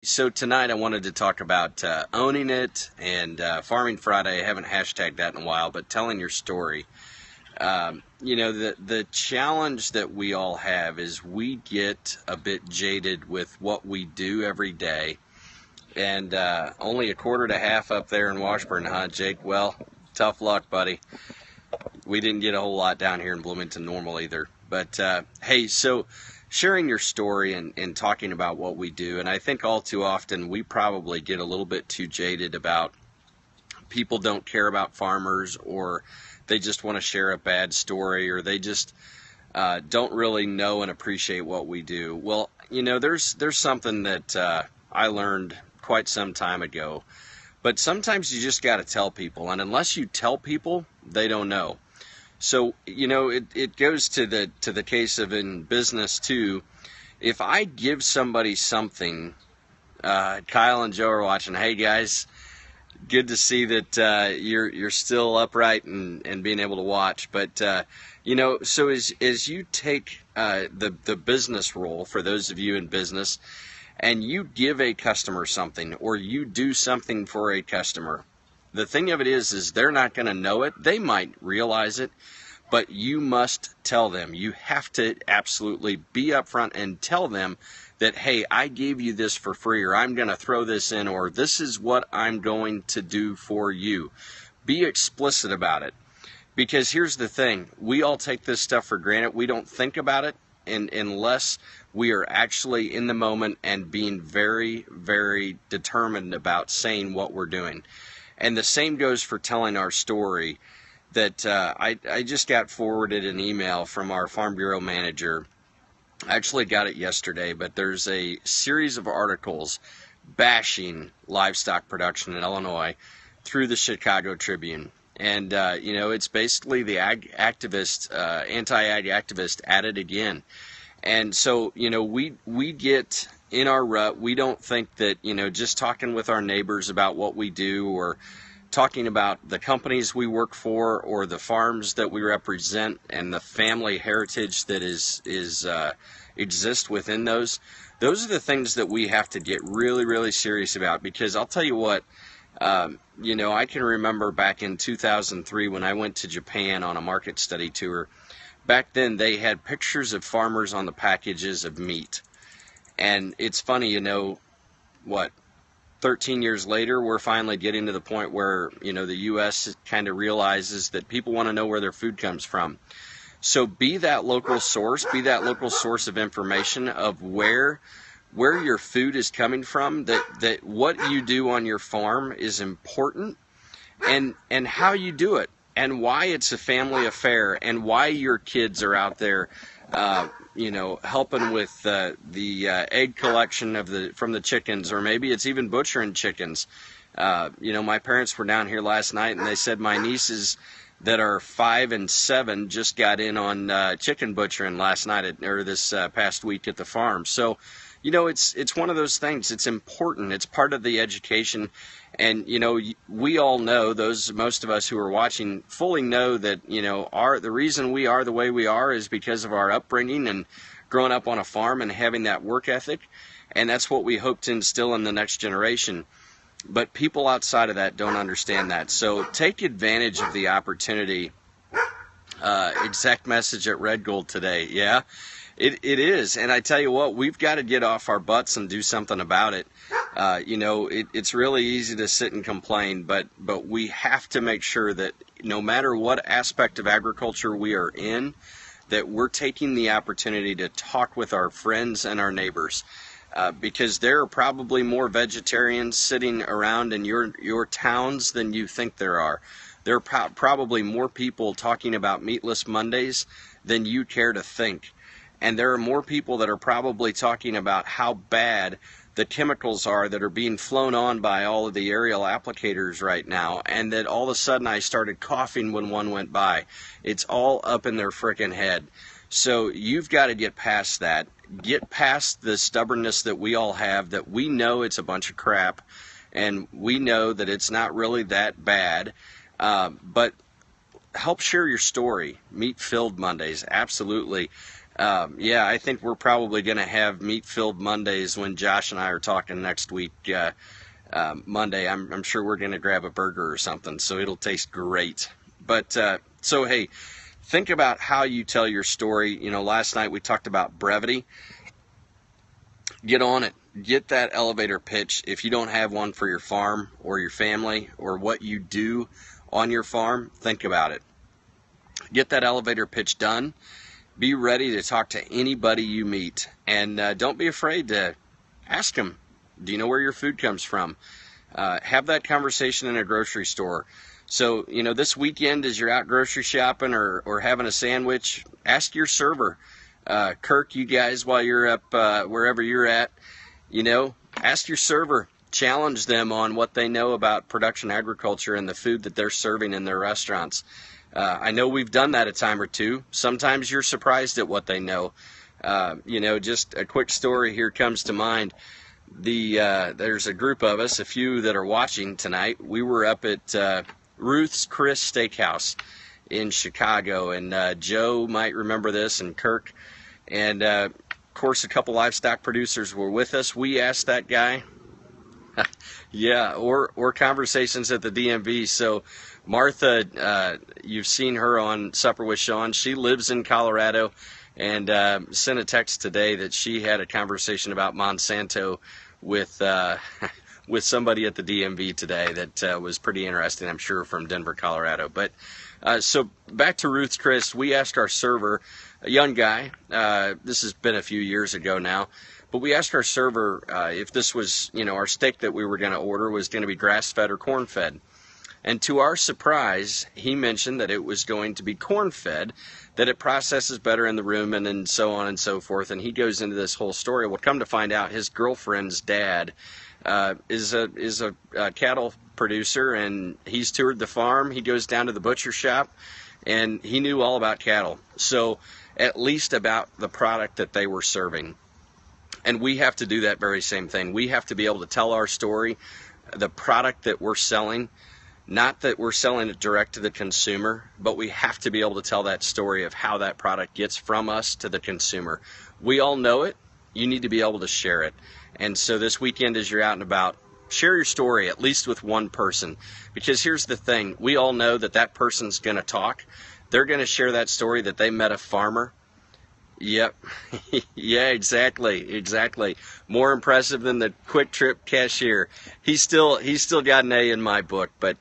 So tonight I wanted to talk about owning it and Farming Friday. I haven't hashtagged that in a while, but telling your story. The challenge that we all have is we get a bit jaded with what we do every day. And only a quarter to half up there in Washburn, huh, Jake? Well, tough luck, buddy. We didn't get a whole lot down here in Bloomington normal either. But hey, so sharing your story and talking about what we do, and I think all too often we probably get a little bit too jaded about people don't care about farmers, or they just want to share a bad story, or they just don't really know and appreciate what we do. Well, there's something that I learned quite some time ago, but sometimes you just got to tell people, and unless you tell people, they don't know. So, it goes to the case of in business too. If I give somebody something, Kyle and Joe are watching. Hey guys, good to see that you're still upright and being able to watch. But so as you take the business role, for those of you in business, and you give a customer something, or you do something for a customer, the thing of it is they're not going to know it. They might realize it, but you must tell them. You have to absolutely be upfront and tell them that, hey, I gave you this for free, or I'm going to throw this in, or this is what I'm going to do for you. Be explicit about it. Because here's the thing. We all take this stuff for granted. We don't think about it unless we are actually in the moment and being very, very determined about saying what we're doing. And the same goes for telling our story. That I just got forwarded an email from our Farm Bureau manager. I actually got it yesterday, but there's a series of articles bashing livestock production in Illinois through the Chicago Tribune. And, it's basically the anti-ag activist at it again. And so, we get in our rut. We don't think that, just talking with our neighbors about what we do, or talking about the companies we work for, or the farms that we represent, and the family heritage that exists within those are the things that we have to get really, really serious about. Because I'll tell you what, I can remember back in 2003 when I went to Japan on a market study tour. Back then they had pictures of farmers on the packages of meat. And it's funny, 13 years later, we're finally getting to the point where, the U.S. kind of realizes that people want to know where their food comes from. So be that local source of information of where your food is coming from, that what you do on your farm is important, and how you do it, and why it's a family affair, and why your kids are out there helping with the egg collection from the chickens, or maybe it's even butchering chickens. My parents were down here last night, and they said my nieces that are 5 and 7 just got in on chicken butchering last night this past week at the farm. So, it's one of those things. It's important. It's part of the education. And, we all know, most of us who are watching fully know that, the reason we are the way we are is because of our upbringing and growing up on a farm and having that work ethic. And that's what we hope to instill in the next generation. But people outside of that don't understand that. So take advantage of the opportunity. Exact message at Red Gold today. Yeah, it is. And I tell you what, we've got to get off our butts and do something about it. It's really easy to sit and complain, but we have to make sure that no matter what aspect of agriculture we are in, that we're taking the opportunity to talk with our friends and our neighbors. Because there are probably more vegetarians sitting around in your towns than you think there are. There are probably more people talking about Meatless Mondays than you care to think. And there are more people that are probably talking about how bad the chemicals are that are being flown on by all of the aerial applicators right now, and that all of a sudden I started coughing when one went by. It's all up in their frickin' head. So you've got to get past that. Get past the stubbornness that we all have, that we know it's a bunch of crap, and we know that it's not really that bad. But help share your story. Meat-filled Mondays, absolutely. Yeah, I think we're probably going to have meat-filled Mondays when Josh and I are talking next week. Monday, I'm sure we're going to grab a burger or something, so it'll taste great. But so, hey, think about how you tell your story. You know, last night we talked about brevity. Get on it. Get that elevator pitch. If you don't have one for your farm or your family or what you do on your farm, think about it. Get that elevator pitch done. Be ready to talk to anybody you meet. And don't be afraid to ask them, do you know where your food comes from? Have that conversation in a grocery store. So, you know, this weekend as you're out grocery shopping or having a sandwich, ask your server. Kirk, you guys, while you're up wherever you're at, you know, ask your server. Challenge them on what they know about production agriculture and the food that they're serving in their restaurants. I know we've done that a time or two. Sometimes you're surprised at what they know. You know, just a quick story here comes to mind. There's a group of us, a few that are watching tonight. We were up at Ruth's Chris Steakhouse in Chicago, and Joe might remember this, and Kirk, and of course a couple livestock producers were with us. We asked that guy, yeah, or conversations at the DMV. So Martha, you've seen her on Supper with Sean. She lives in Colorado, and sent a text today that she had a conversation about Monsanto with with somebody at the DMV today that was pretty interesting, I'm sure, from Denver, Colorado. But so back to Ruth's Chris, we asked our server, a young guy, this has been a few years ago now, but we asked our server if this was, you know, our steak that we were going to order was going to be grass-fed or corn-fed. And to our surprise, he mentioned that it was going to be corn-fed, that it processes better in the rumen and so on and so forth. And he goes into this whole story. Well, come to find out, his girlfriend's dad is a cattle producer, and he's toured the farm. He goes down to the butcher shop, and he knew all about cattle. So at least about the product that they were serving. And we have to do that very same thing. We have to be able to tell our story, the product that we're selling. Not that we're selling it direct to the consumer, but we have to be able to tell that story of how that product gets from us to the consumer. We all know it. You need to be able to share it. And so this weekend as you're out and about, share your story at least with one person. Because here's the thing. We all know that that person's going to talk. They're going to share that story that they met a farmer. Yep. Yeah, exactly. More impressive than the Quick Trip cashier. He's still got an A in my book, but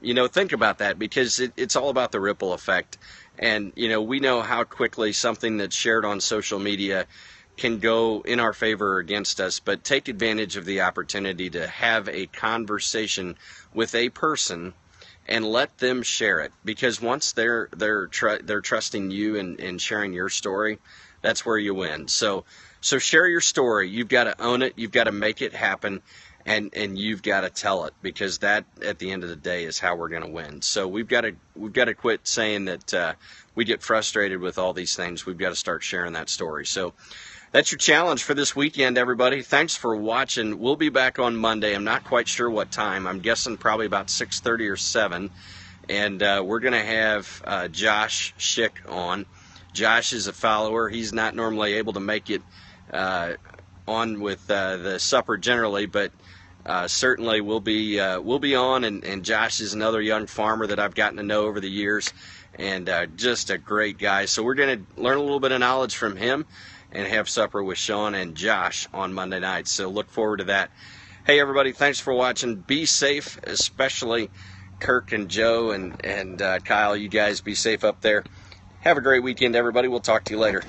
you know, think about that, because it's all about the ripple effect. And you know, we know how quickly something that's shared on social media can go in our favor or against us, but take advantage of the opportunity to have a conversation with a person and let them share it, because once they're trusting you and sharing your story, that's where you win. So share your story. You've got to own it. You've got to make it happen, and you've got to tell it, because that at the end of the day is how we're going to win. So we've got to quit saying that we get frustrated with all these things. We've got to start sharing that story. So that's your challenge for this weekend, everybody. Thanks for watching. We'll be back on Monday. I'm not quite sure what time. I'm guessing probably about 6:30 or 7. And we're going to have Josh Schick on. Josh is a follower. He's not normally able to make it on with the supper generally, but certainly we'll be on. And Josh is another young farmer that I've gotten to know over the years, and just a great guy. So we're going to learn a little bit of knowledge from him and have supper with Sean and Josh on Monday night. So look forward to that. Hey, everybody, thanks for watching. Be safe, especially Kirk and Joe and Kyle. You guys be safe up there. Have a great weekend, everybody. We'll talk to you later.